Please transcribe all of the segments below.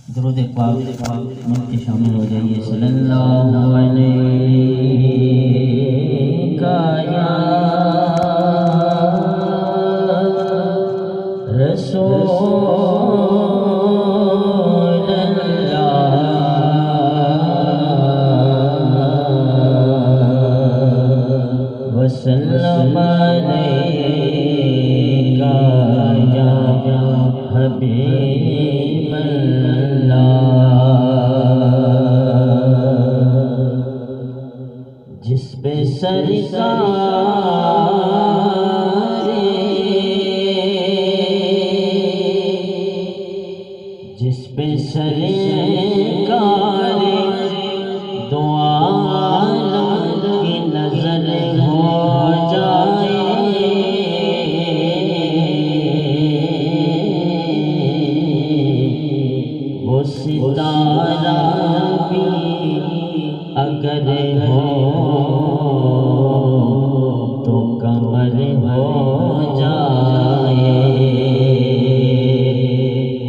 درود پاک مل کے شامل ہو جائیے۔ صلی اللہ علیہ یا رسول اللہ وسلم علیک یا حبیب جس پہ سرکار جس پہ سرکار دو عالم کی نظر ہو جائے وہ ستارہ بھی اگر ہو تو قمر ہو جائے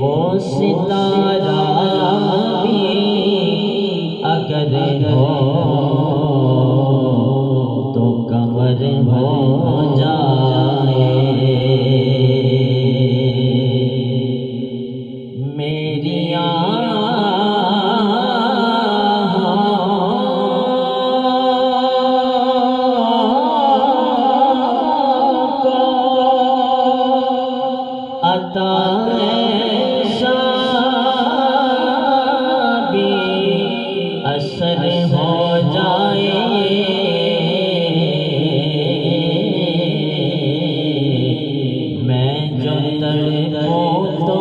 وہ ستارہ بھی اگر ہو تو قمر ہو جائے میری اثر ہو جائے میں جو تڑپوں تو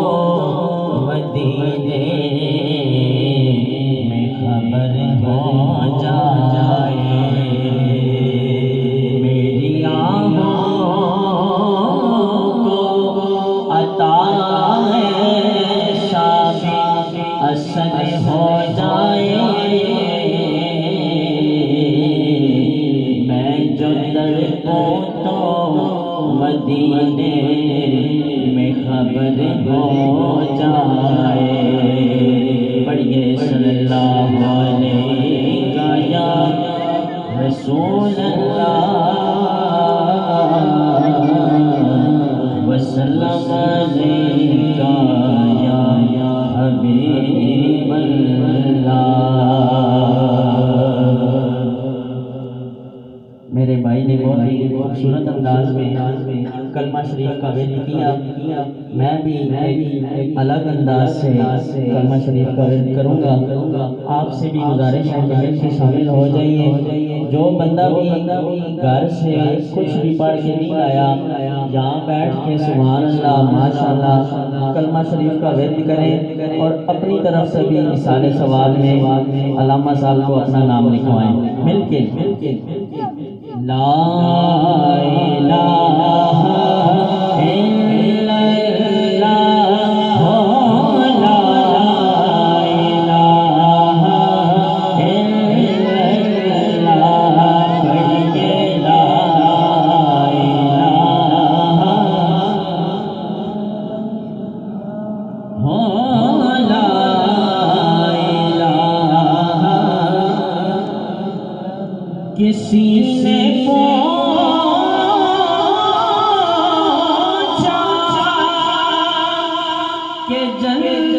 مدینے میں خبر ہو جائے میری آنکھوں کو عطا ہے شابی اثر ہو جائے جو تڑپوں تو مدینے میں خبر ہو جائے پڑھیے صلی اللہ علیہ یا رسول اللہ وسلم علیہ یا حبیب اللہ میرے بھائی نے بہت ہی خوبصورت انداز میں کلمہ شریف کا ورد کیا میں بھی الگ انداز سے کلمہ شریف کا ورد کروں گا آپ سے بھی گزارش ہے کہ مل کے شامل ہو جائیے جو بندہ بھی گھر سے کچھ بھی پڑھ کے نہیں آیا یہاں بیٹھ کے سبحان اللہ ماشاءاللہ کلمہ شریف کا ورد کریں اور اپنی طرف سے بھی مثال سوال میں علامہ صاحب کو اپنا نام لکھوائیں مل کے لا الہ الا اللہ لا الہ الا اللہ پڑھیے لا الہ کسی سے پوچھا کہ جنت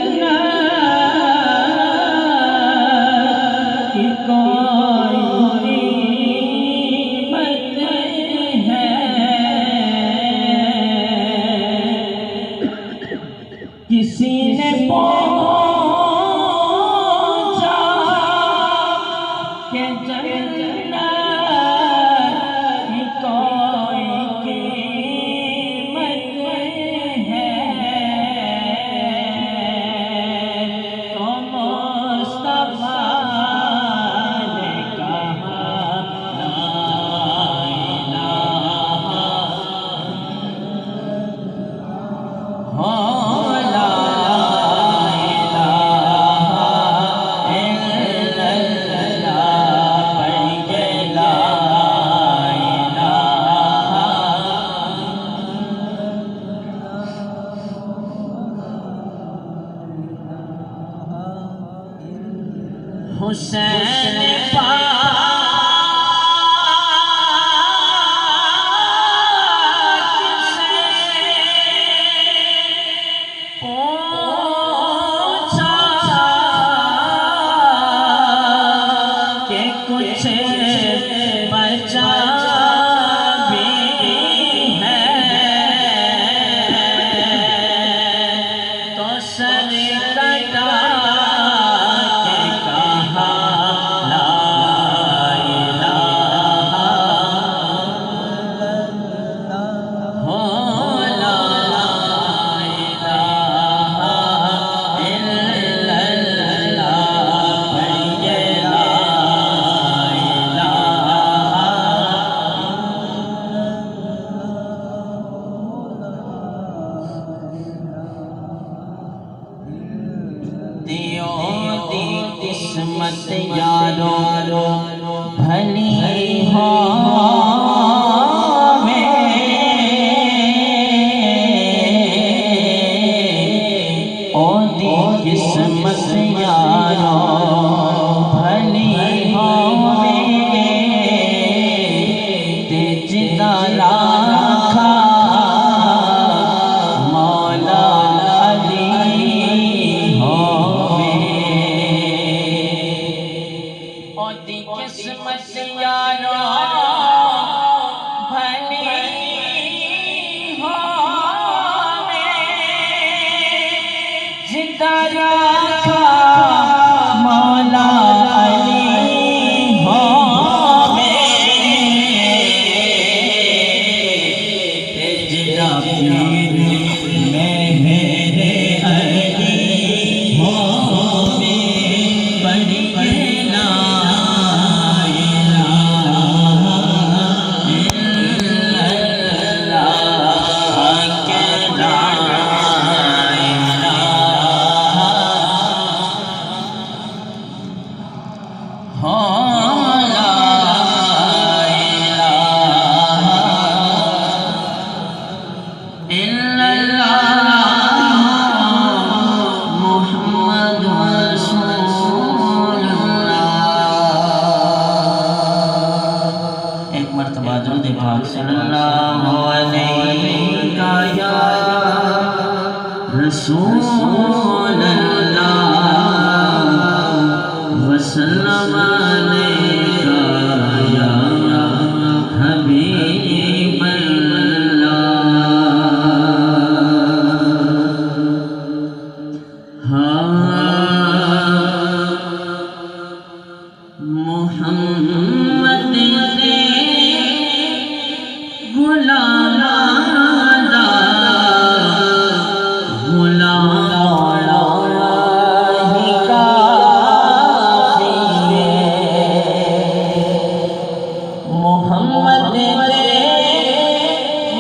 کی کوئی قیمت ہے کسی نے پوچھا کہ جنت لا حسین پاک سے پوچھا کہ کچھ بچا بھی ہے تو سر کٹا کے کہا لا الہ ہو لا الہ الا اللہ پڑھیے لا الہ دیو دی قسمت یارو بھلی ہو او دی قسمت یارو بھلی ہو تے جدا راکھا مولا علی ہووے او دی قسمت یارو بھلی ہووے جدا راکھا مولا علی ہووے تے جدا پیر مہر علی ہووے پڑھیے لا الہ الا اللہ کہ لا الہ ہو لا الہ الا اللہ محمد رسول اللہ ایک مرتبہ درود پاک صلی اللہ علیہ یا رسول اللہ وسلم علیکہ یا حبیب اللہ محمد نے غلام دا غلام ہی کافی ہے محمد نے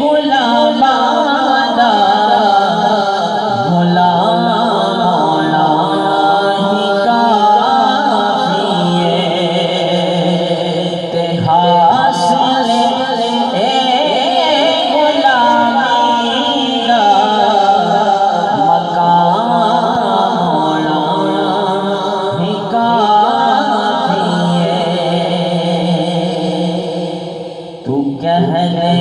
غلام دا غلام ہی کافی ہے تے حاصل اے غلامی دا مقام ہی کافی ہے تو کہہ دے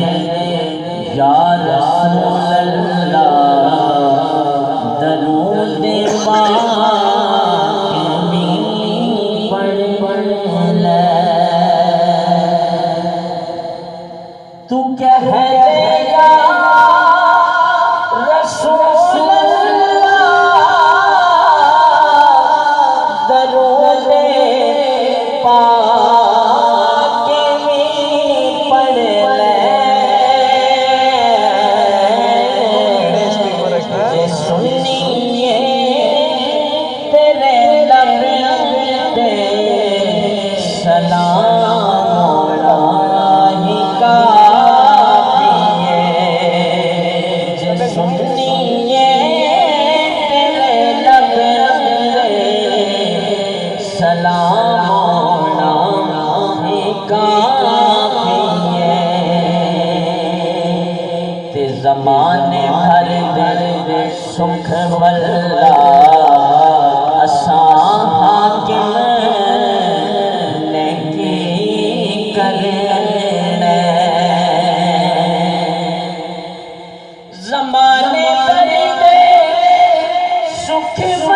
یا رسول اللہ درود پاک بھی پڑھ لے تو کہہ دے یا رسول اللہ درود پاک بھی پڑھ لے جے سنیے تیرے لب دے سلام ہی کافی ہے جے سنیے تیرے لب دے سلام ہی کافی ہے تے زمانے بھر دے سکھ ملا اساں حاکم کے